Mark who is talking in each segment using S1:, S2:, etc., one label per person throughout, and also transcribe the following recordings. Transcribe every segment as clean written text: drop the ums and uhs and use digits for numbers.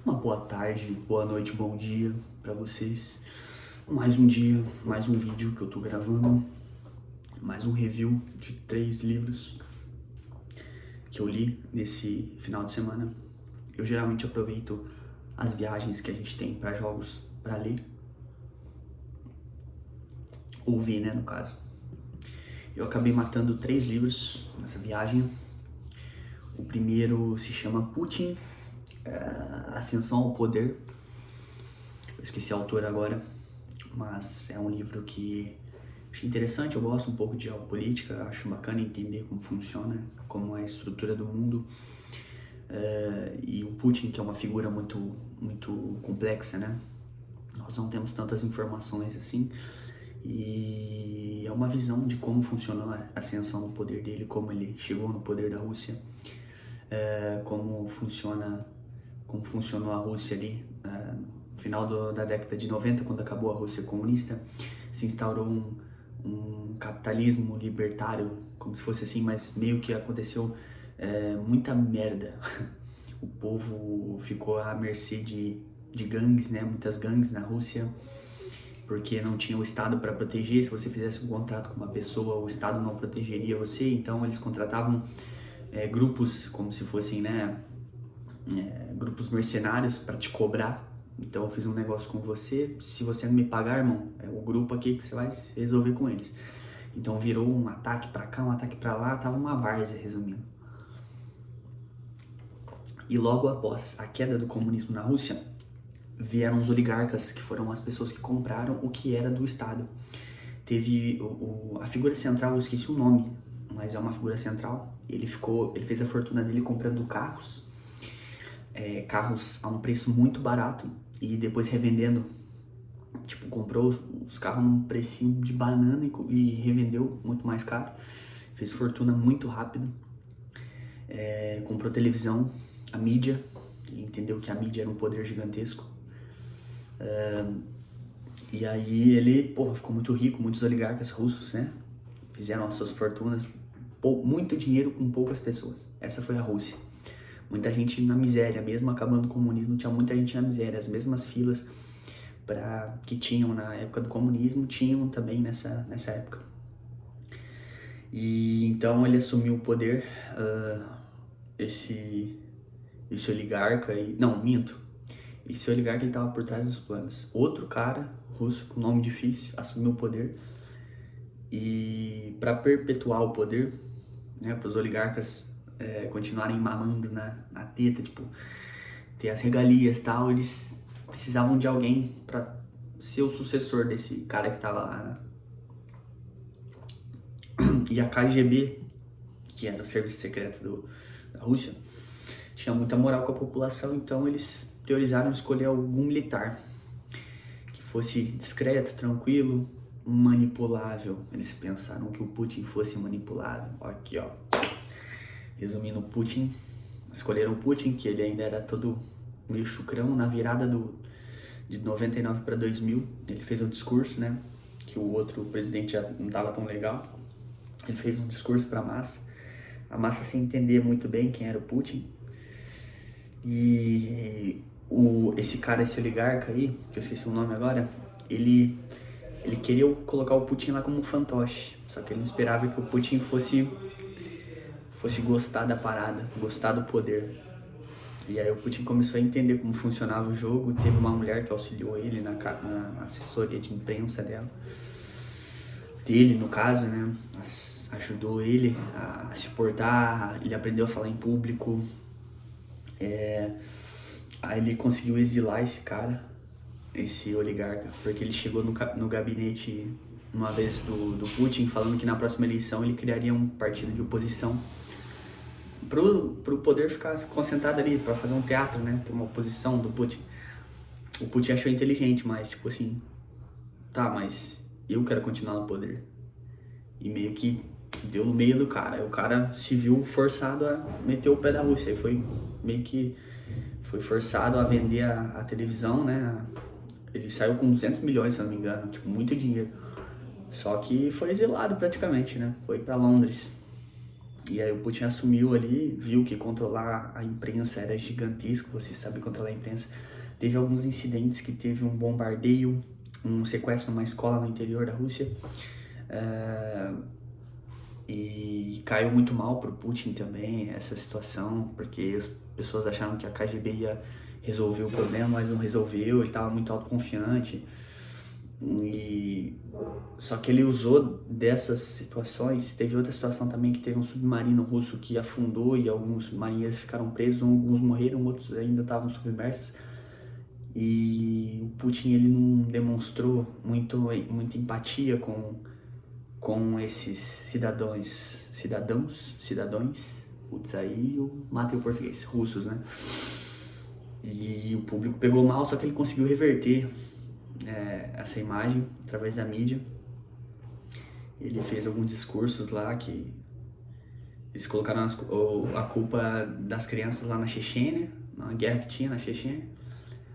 S1: Uma boa tarde, boa noite, bom dia pra vocês. Mais um dia, mais um vídeo que eu tô gravando, mais um review de 3 livros que eu li nesse final de semana. Eu geralmente aproveito as viagens que a gente tem pra jogos pra ler, ouvir, né, no caso. Eu acabei matando 3 livros nessa viagem. O primeiro se chama Putin, Ascensão ao Poder. Eu esqueci a autora agora, mas é um livro que achei interessante. Eu gosto um pouco de geopolítica, acho bacana entender como funciona, como é a estrutura do mundo. E o Putin, que é uma figura muito complexa, né? Nós não temos tantas informações assim. E é uma visão de como funcionou a ascensão do poder dele, como ele chegou no poder da Rússia, como funcionou a Rússia ali no final da década de 90, quando acabou a Rússia comunista, se instaurou um capitalismo libertário, como se fosse assim, mas meio que aconteceu muita merda. O povo ficou à mercê de gangues, né? Muitas gangues na Rússia, porque não tinha o Estado para proteger. Se você fizesse um contrato com uma pessoa, o Estado não protegeria você, então eles contratavam grupos como se fossem, né, grupos mercenários para te cobrar. Então eu fiz um negócio com você, se você não me pagar, irmão, é o grupo aqui que você vai resolver com eles. Então virou um ataque para cá, um ataque para lá, tava uma várzea, resumindo. E logo após a queda do comunismo na Rússia, vieram os oligarcas, que foram as pessoas que compraram o que era do Estado. Teve a figura central, eu esqueci o nome, mas é uma figura central. Ele fez a fortuna dele comprando carros, carros a um preço muito barato e depois revendendo. Tipo, comprou os carros num precinho de banana e revendeu muito mais caro. Fez fortuna muito rápido. Comprou televisão, a mídia, ele entendeu que a mídia era um poder gigantesco. E aí ele, ficou muito rico, muitos oligarcas russos, né? Fizeram as suas fortunas, muito dinheiro com poucas pessoas. Essa foi a Rússia. Muita gente na miséria, mesmo acabando o comunismo, tinha muita gente na miséria. As mesmas filas que tinham na época do comunismo, tinham também nessa época. E então ele assumiu o poder, esse oligarca, não, minto. Esse oligarca ele tava por trás dos planos. Outro cara russo com nome difícil assumiu o poder e para perpetuar o poder, né, para os oligarcas continuarem mamando na teta, tipo, ter as regalias e tal, eles precisavam de alguém para ser o sucessor desse cara que tava lá, né? E a KGB, que era o serviço secreto da Rússia, tinha muita moral com a população, então eles priorizaram escolher algum militar que fosse discreto, tranquilo, manipulável. Eles pensaram que o Putin fosse manipulável. Aqui, ó. Resumindo, o Putin, escolheram o Putin, que ele ainda era todo meio chucrão. Na virada de 99 para 2000, ele fez um discurso, né, que o outro presidente já não tava tão legal. Ele fez um discurso para a massa sem entender muito bem quem era o Putin. E esse cara, esse oligarca aí, que eu esqueci o nome agora, ele queria colocar o Putin lá como um fantoche, só que ele não esperava que o Putin fosse gostar da parada, gostar do poder. E aí o Putin começou a entender como funcionava o jogo, teve uma mulher que auxiliou ele na assessoria de imprensa dele, no caso, né, ajudou ele a se portar, ele aprendeu a falar em público. Aí ele conseguiu exilar esse cara, esse oligarca, porque ele chegou no gabinete uma vez do Putin falando que na próxima eleição ele criaria um partido de oposição pro poder ficar concentrado ali, pra fazer um teatro, né, ter uma oposição do Putin. O Putin achou inteligente, mas tipo assim, tá, mas eu quero continuar no poder. E meio que deu no meio do cara. Aí o cara se viu forçado a meter o pé da Rússia. Aí foi meio que forçado a vender a televisão, né? Ele saiu com 200 milhões, se eu não me engano, tipo, muito dinheiro. Só que foi exilado praticamente, né? Foi pra Londres. E aí o Putin assumiu ali, viu que controlar a imprensa era gigantesco, você sabe controlar a imprensa. Teve alguns incidentes que teve um bombardeio, um sequestro numa escola no interior da Rússia. E caiu muito mal pro Putin também essa situação, porque as pessoas acharam que a KGB ia resolver o problema, mas não resolveu, ele estava muito autoconfiante. E só que ele usou dessas situações. Teve outra situação também que teve um submarino russo que afundou e alguns marinheiros ficaram presos, alguns morreram, outros ainda estavam submersos. E o Putin ele não demonstrou muita empatia com esses cidadãos, putz, aí eu matei o português, russos, né? E o público pegou mal, só que ele conseguiu reverter essa imagem através da mídia. Ele fez alguns discursos lá que eles colocaram a culpa das crianças lá na Chechênia, na guerra que tinha na Chechênia.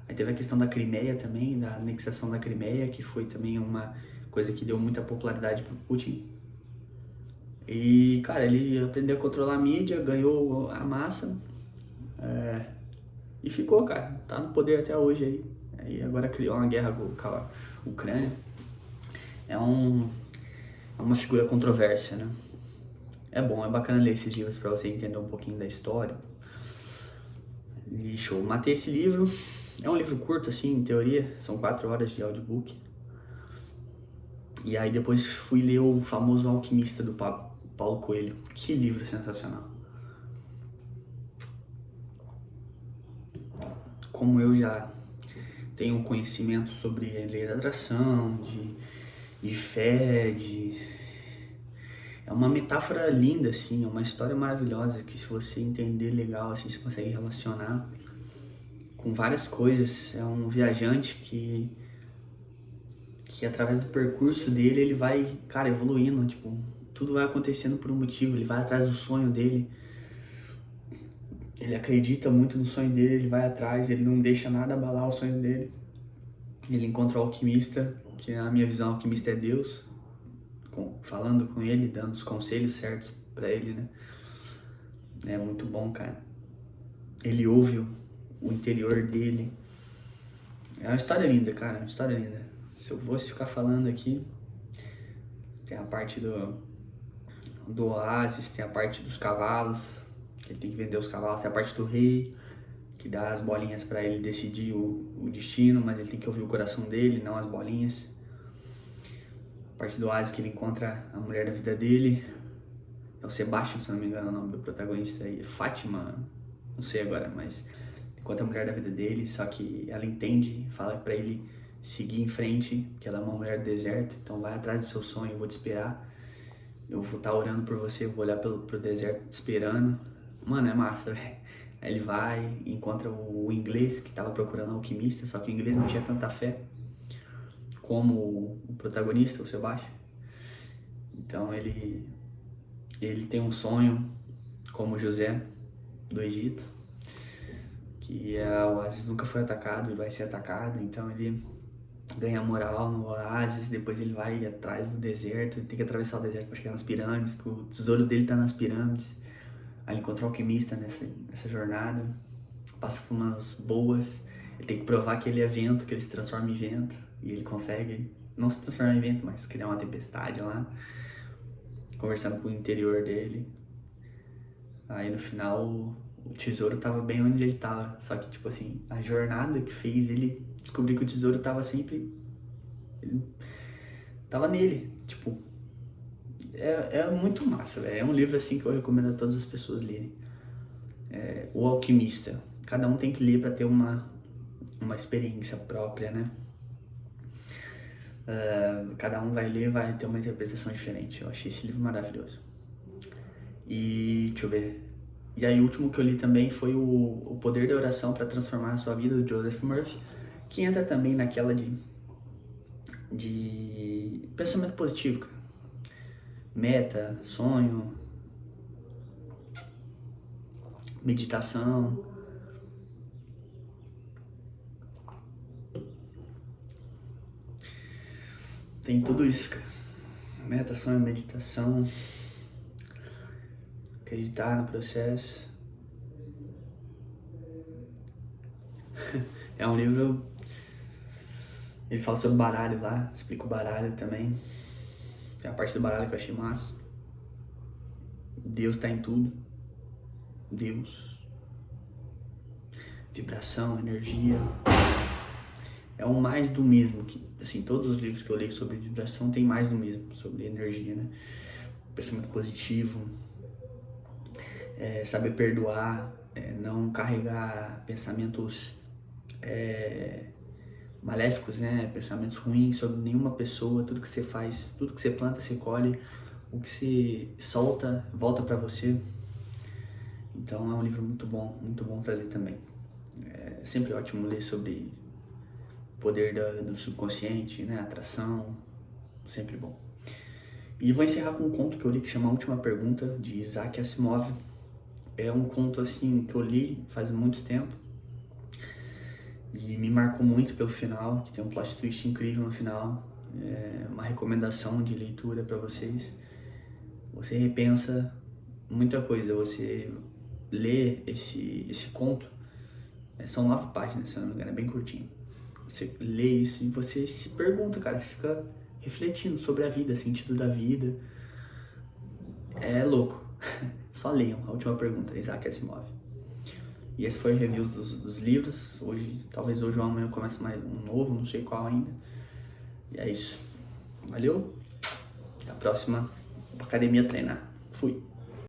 S1: Aí teve a questão da Crimeia também, da anexação da Crimeia, que foi também uma coisa que deu muita popularidade pro Putin. E, cara, ele aprendeu a controlar a mídia, ganhou a massa e ficou, cara. Tá no poder até hoje aí. Aí agora criou uma guerra com a Ucrânia. É uma figura controversa, né? É bom, é bacana ler esses livros pra você entender um pouquinho da história. E show, matei esse livro. É um livro curto, assim, em teoria. São 4 horas de audiobook. E aí depois fui ler o famoso Alquimista do Paulo Coelho. Que livro sensacional. Como eu já tenho conhecimento sobre a lei da atração, de fé, é uma metáfora linda, assim, é uma história maravilhosa que se você entender legal, assim, você consegue relacionar com várias coisas. É um viajante que através do percurso dele, ele vai, cara, evoluindo, tipo, tudo vai acontecendo por um motivo, ele vai atrás do sonho dele, ele acredita muito no sonho dele, ele vai atrás, ele não deixa nada abalar o sonho dele. Ele encontra o alquimista, que na minha visão o alquimista é Deus, falando com ele, dando os conselhos certos pra ele, né? É muito bom, cara. Ele ouve o interior dele. É uma história linda, cara, é uma história linda. Se eu fosse ficar falando aqui, tem a parte do oásis, tem a parte dos cavalos, que ele tem que vender os cavalos, tem a parte do rei, que dá as bolinhas pra ele decidir o destino, mas ele tem que ouvir o coração dele, não as bolinhas. A parte do oásis que ele encontra a mulher da vida dele, é o Sebastian, se não me engano, é o nome do protagonista aí, Fátima, não sei agora, mas encontra a mulher da vida dele, só que ela entende, fala pra ele seguir em frente, que ela é uma mulher do deserto, então vai atrás do seu sonho, eu vou te esperar, eu vou estar orando por você, eu vou olhar pro deserto te esperando. Mano, é massa, velho. Aí ele vai, encontra o inglês que tava procurando alquimista, só que o inglês não tinha tanta fé como o protagonista, o Sebastian. Então ele tem um sonho como José do Egito, que o oásis nunca foi atacado e vai ser atacado, então ele ganha moral no oásis, depois ele vai atrás do deserto, ele tem que atravessar o deserto para chegar nas pirâmides, que o tesouro dele tá nas pirâmides. Aí ele encontra o alquimista nessa jornada, passa por umas boas, ele tem que provar que ele é vento, que ele se transforma em vento, e ele consegue não se transformar em vento, mas criar uma tempestade lá, conversando com o interior dele. Aí no final o tesouro tava bem onde ele tava, só que tipo assim, a jornada que fez ele descobrir que o tesouro tava sempre, ele tava nele, tipo, é muito massa, velho. É um livro assim que eu recomendo a todas as pessoas lerem. O Alquimista. Cada um tem que ler para ter uma experiência própria, né? Cada um vai ler, vai ter uma interpretação diferente. Eu achei esse livro maravilhoso. E deixa eu ver. E aí o último que eu li também foi o Poder da Oração para Transformar a Sua Vida, do Joseph Murphy, que entra também naquela de pensamento positivo, cara. Meta, sonho, meditação. Tem tudo isso, cara. Meta, sonho, meditação. acreditar no processo. É um livro, ele fala sobre baralho lá, explica o baralho também. Tem a parte do baralho que eu achei massa. Deus tá em tudo. Deus. Vibração, energia. É um mais do mesmo. Que, assim, todos os livros que eu leio sobre vibração tem mais do mesmo, sobre energia, né? Pensamento positivo, saber perdoar, não carregar pensamentos maléficos, né? Pensamentos ruins sobre nenhuma pessoa. Tudo que você faz, tudo que você planta, você colhe. O que você solta, volta pra você. Então é um livro muito bom para ler também. É sempre ótimo ler sobre o poder do subconsciente, né? Atração, sempre bom. E vou encerrar com um conto que eu li que chama A Última Pergunta, de Isaac Asimov. É um conto assim que eu li faz muito tempo e me marcou muito pelo final, que tem um plot twist incrível no final. É uma recomendação de leitura para vocês. Você repensa muita coisa, você lê esse conto, são 9 páginas, se eu não me engano, é bem curtinho. Você lê isso e você se pergunta, cara, você fica refletindo sobre a vida, sentido da vida. É louco. Só leiam A Última Pergunta, Isaac Asimov. E esse foi o review dos livros. Talvez hoje ou amanhã eu comece mais um novo, não sei qual ainda. E é isso. Valeu. Até a próxima. Academia Treinar. Fui.